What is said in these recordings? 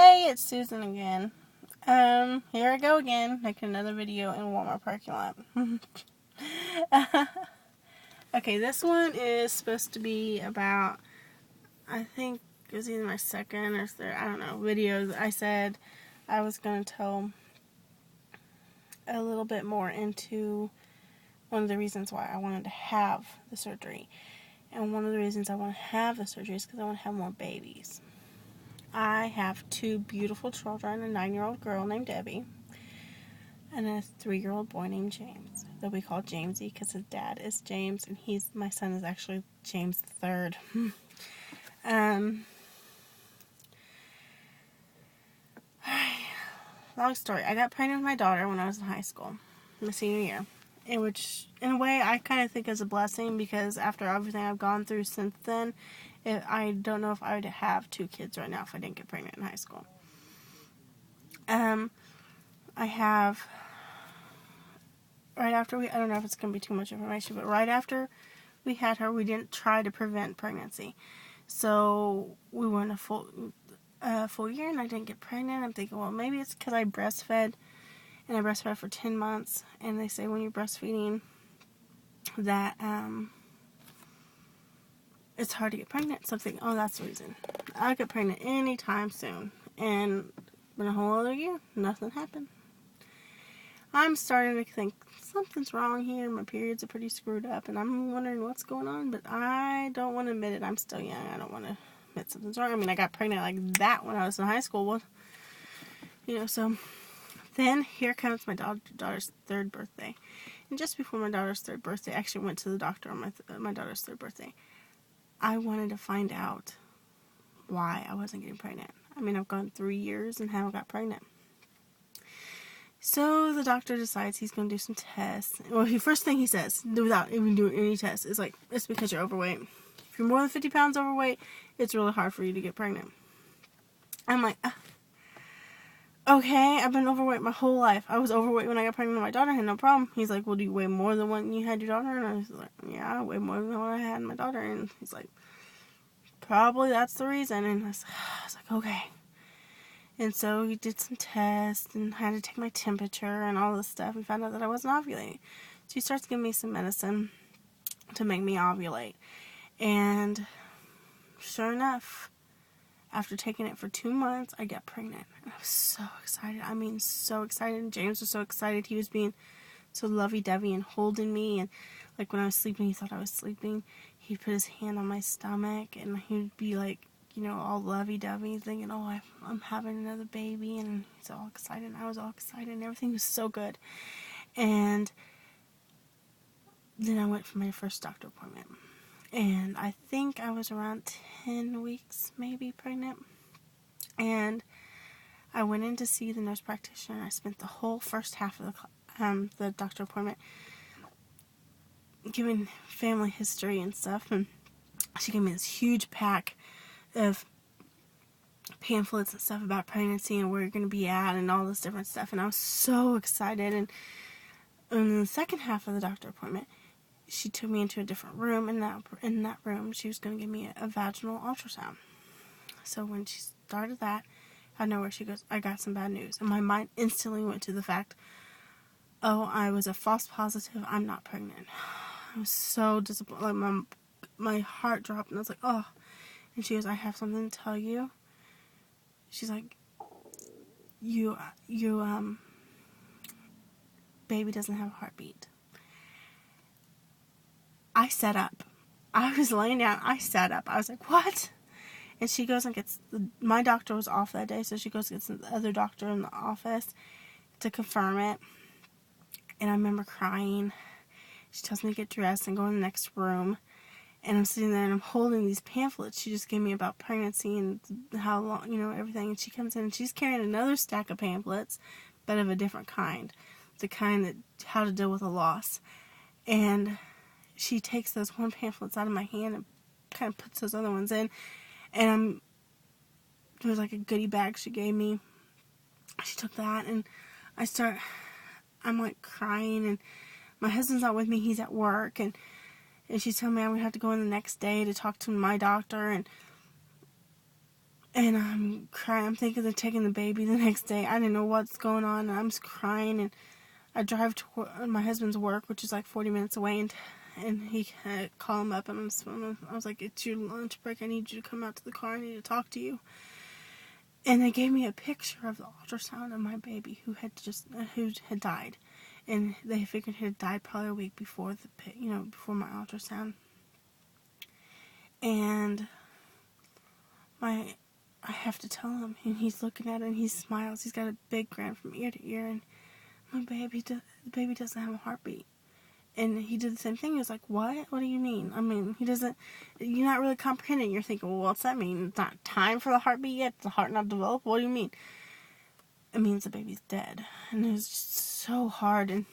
Hey, it's Susan again. Here I go again, making another video in Walmart parking lot. Okay, this one is supposed to be about, I think it was either my second or third, I don't know, videos. I said I was going to tell a little bit more into one of the reasons why I wanted to have the surgery. And one of the reasons I want to have the surgery is because I want to have more babies. I have two beautiful children, a 9-year-old girl named Debbie, and a 3-year-old boy named James, that we call Jamesy because his dad is James, and my son is actually James III. Long story. I got pregnant with my daughter when I was in high school, my senior year, which, in a way, I kind of think is a blessing because after everything I've gone through since then, I don't know if I would have 2 kids right now if I didn't get pregnant in high school. I have, right after I don't know if it's going to be too much information, but right after we had her, we didn't try to prevent pregnancy. So we went a full year and I didn't get pregnant. I'm thinking, well, maybe it's because I breastfed, and I breastfed for 10 months. And they say when you're breastfeeding that it's hard to get pregnant. So I'm thinking, oh, that's the reason. I'll get pregnant anytime soon. And in a whole other year, nothing happened. I'm starting to think something's wrong here. My periods are pretty screwed up, and I'm wondering what's going on, but I don't want to admit it. I'm still young. I don't want to admit something's wrong. I mean, I got pregnant like that when I was in high school. Well, so then here comes my daughter's 3rd birthday. And just before my daughter's 3rd birthday, I actually went to the doctor on my daughter's 3rd birthday. I wanted to find out why I wasn't getting pregnant. I mean, I've gone 3 years and haven't got pregnant. So the doctor decides he's going to do some tests. Well, the first thing he says, without even doing any tests, is like, it's because you're overweight. If you're more than 50 pounds overweight, it's really hard for you to get pregnant. I'm like, okay, I've been overweight my whole life. I was overweight when I got pregnant with my daughter, I had no problem. He's like, well, do you weigh more than when you had your daughter? And I was like, yeah, I weigh more than when I had my daughter. And he's like, probably that's the reason. And I was like, okay. And so he did some tests and had to take my temperature and all this stuff. We found out that I wasn't ovulating. So he starts giving me some medicine to make me ovulate. And sure enough, after taking it for 2 months, I got pregnant. And I was so excited. I mean, so excited. And James was so excited. He was being so lovey-dovey and holding me. And like when I was sleeping, he thought I was sleeping. He'd put his hand on my stomach and he'd be like, all lovey-dovey, thinking, oh, I'm having another baby, and he's all excited, and I was all excited, and everything was so good. And then I went for my first doctor appointment, and I think I was around 10 weeks, maybe, pregnant, and I went in to see the nurse practitioner. I spent the whole first half of the doctor appointment giving family history and stuff, and she gave me this huge pack of pamphlets and stuff about pregnancy and where you're going to be at and all this different stuff, and I was so excited. And in the second half of the doctor appointment, she took me into a different room. In that room, she was going to give me a vaginal ultrasound. So when she started that, out of nowhere, she goes, I got some bad news. And my mind instantly went to the fact, oh, I was a false positive, I'm not pregnant. I was so disappointed. Like my heart dropped, and I was like, oh. And she goes, I have something to tell you. She's like, you baby doesn't have a heartbeat. I sat up. I was laying down. I sat up. I was like, what? And she goes and gets, my doctor was off that day, so she goes and gets the other doctor in the office to confirm it. And I remember crying. She tells me to get dressed and go in the next room. And I'm sitting there and I'm holding these pamphlets she just gave me about pregnancy and how long, everything. And she comes in and she's carrying another stack of pamphlets, but of a different kind. The kind that, how to deal with a loss. And she takes those one pamphlets out of my hand and kind of puts those other ones in. And there was like a goodie bag she gave me. She took that and I'm like crying, and my husband's not with me, he's at work, and she's telling me I'm going to have to go in the next day to talk to my doctor, and And I'm crying. I'm thinking of taking the baby the next day. I didn't know what's going on. And I'm just crying. And I drive to my husband's work, which is like 40 minutes away. And he call him up. And I was like, it's your lunch break. I need you to come out to the car. I need to talk to you. And they gave me a picture of the ultrasound of my baby who had died. And they figured he had died probably a week before before my ultrasound. And I have to tell him, and he's looking at it, and he smiles. He's got a big grin from ear to ear, and the baby doesn't have a heartbeat. And he did the same thing. He was like, what? What do you mean? I mean, you're not really comprehending. You're thinking, well, what's that mean? It's not time for the heartbeat yet? The heart not developed? What do you mean? It means the baby's dead. And it was just so hard, and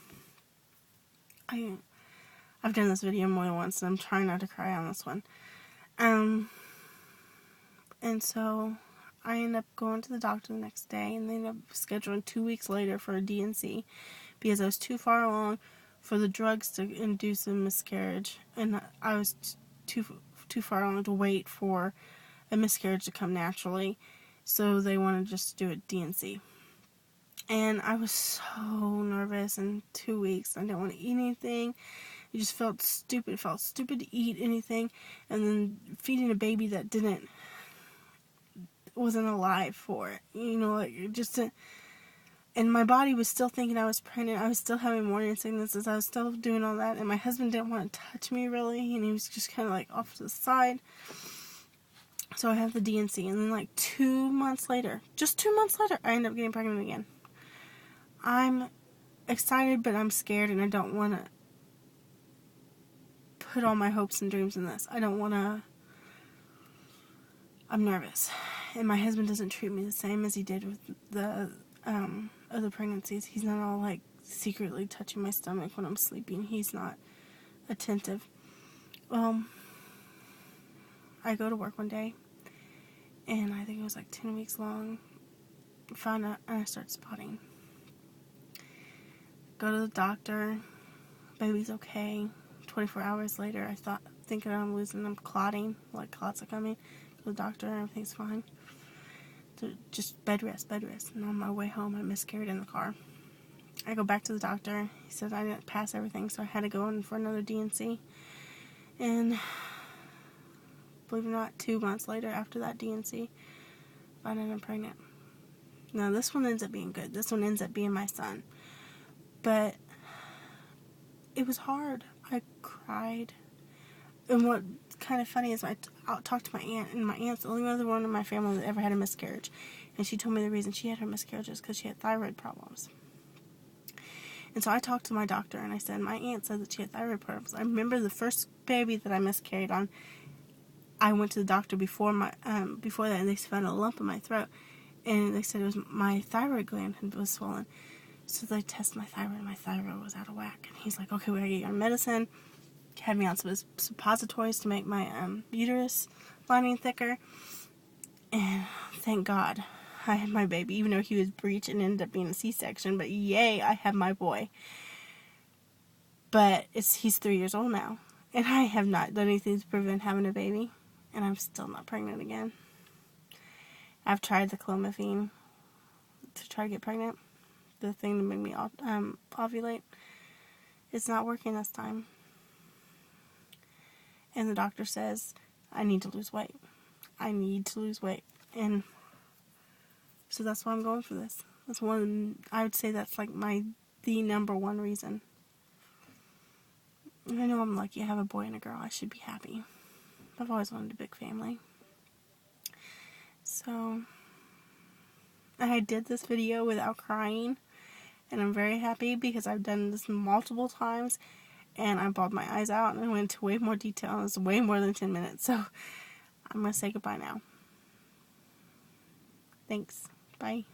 I've done this video more than once, and I'm trying not to cry on this one. And so I end up going to the doctor the next day, and they end up scheduling 2 weeks later for a D&C because I was too far along for the drugs to induce a miscarriage, and I was too far along to wait for a miscarriage to come naturally, so they wanted just to do a D&C. And I was so nervous in 2 weeks. I didn't want to eat anything. It just felt stupid. It felt stupid to eat anything, and then feeding a baby that wasn't alive for it, and my body was still thinking I was pregnant. I was still having morning sicknesses. I was still doing all that, and my husband didn't want to touch me really, and he was just kind of like off to the side. So I have the D&C, and then like 2 months later, just 2 months later, I end up getting pregnant again. I'm excited, but I'm scared, and I don't want to put all my hopes and dreams in this. I'm nervous. And my husband doesn't treat me the same as he did with the other pregnancies. He's not all like secretly touching my stomach when I'm sleeping. He's not attentive. I go to work one day, and I think it was like 10 weeks long. Found out, and I start spotting. Go to the doctor. Baby's okay. 24 hours later, thinking I'm clotting, like clots are coming. Go to the doctor, everything's fine. So just bed rest. And on my way home, I miscarried in the car. I go back to the doctor. He said I didn't pass everything, so I had to go in for another D&C. And believe it or not, 2 months later, after that D&C, I found out I'm pregnant. Now, this one ends up being good. This one ends up being my son. But it was hard. I cried. And what kind of funny is I talked to my aunt, and my aunt's the only other one in my family that ever had a miscarriage. And she told me the reason she had her miscarriage is because she had thyroid problems. And so I talked to my doctor, and I said, my aunt said that she had thyroid problems. I remember the first baby that I miscarried on, I went to the doctor before that, and they found a lump in my throat. And they said it was my thyroid gland was swollen. So they tested my thyroid, and my thyroid was out of whack. And he's like, okay, we gotta get you on medicine. Had me on some suppositories to make my uterus lining thicker. And thank God I had my baby, even though he was breech and ended up being a C-section. But yay, I have my boy. But he's 3 years old now. And I have not done anything to prevent having a baby. And I'm still not pregnant again. I've tried the clomiphene to try to get pregnant. The thing to make me ovulate. It's not working this time. And the doctor says, I need to lose weight. And so that's why I'm going for this. I would say that's like the number one reason. And I know I'm lucky I have a boy and a girl. I should be happy. I've always wanted a big family. So, I did this video without crying. And I'm very happy because I've done this multiple times. And I bawled my eyes out, and I went into way more detail. It's way more than 10 minutes. So, I'm going to say goodbye now. Thanks. Bye.